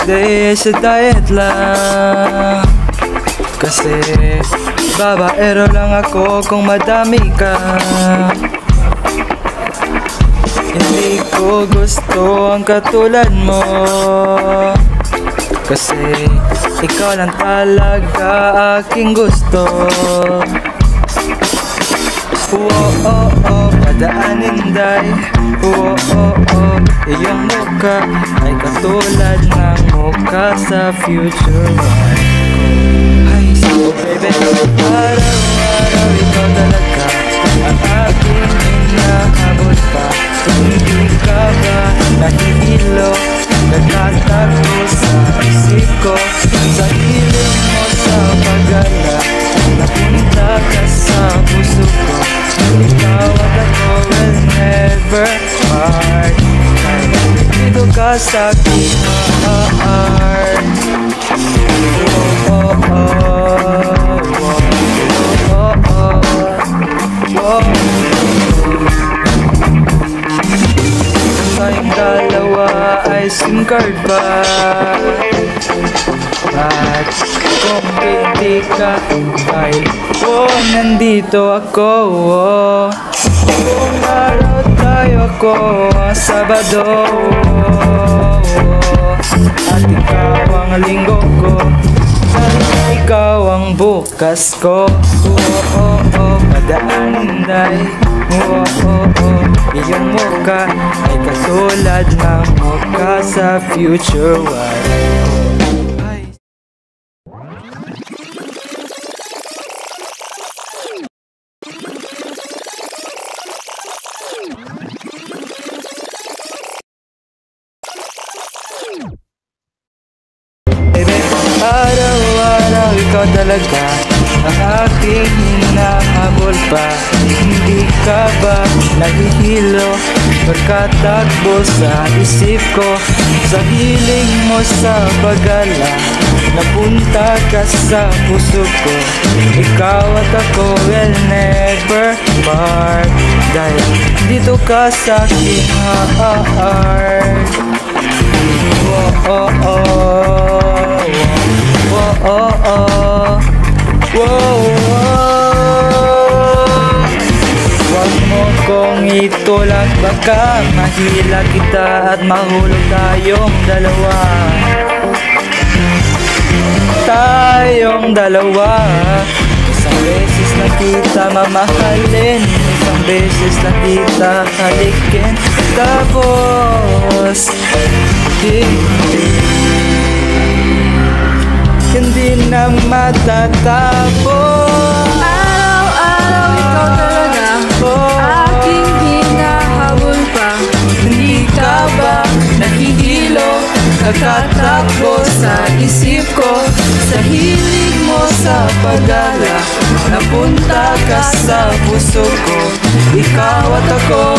day sa diet lang. Kasi babaero lang ako kung madami ka. Hindi ko gusto ang katulad mo, kasi ikaw lang talaga aking gusto. Padaanin day. Iyong mukha ay katulad ng mukha sa future wife ko. Ay, so baby, araw-araw ikaw talaga ang aking hinahabol pa. Hindi ka ba nahihilo, nagtatakbo sa isip ko, sa hiling mo sa pag-ala, napunta ka sa puso ko. Ikaw at ako will never part. Dito ka sa aking heart. Tayong dalawa ay SIM card ba? At kung hindi ka ay nandito ako. Kung araw tayo ako Sabado, at ikaw ang linggo ko, at ikaw ang bukas ko. Padaanin day. Iyong mukha ay katulad ng mukha sa future wife ko. Araw-araw ikaw talaga ang aking hinahabol pa. Hindi ka ba nahihilo, magkatakbo sa isip ko, sa hiling mo sa pag-ala, napunta ka sa puso ko. Ikaw at ako will never part, dahil dito ka sa aking heart. Huwag mo kong itulak, baka mahila kita at mahulog tayong dalawa. Isang beses na kita mamahalin, isang beses na kita halikin, tapos hindi na matatapos. Araw-araw ikaw talaga aking hinahabol pa. Hindi ka ba nahihilo, nagtatakbo sa isip ko, sa hilig mo sa pag-ala, napunta ka sa puso ko. Ikaw at ako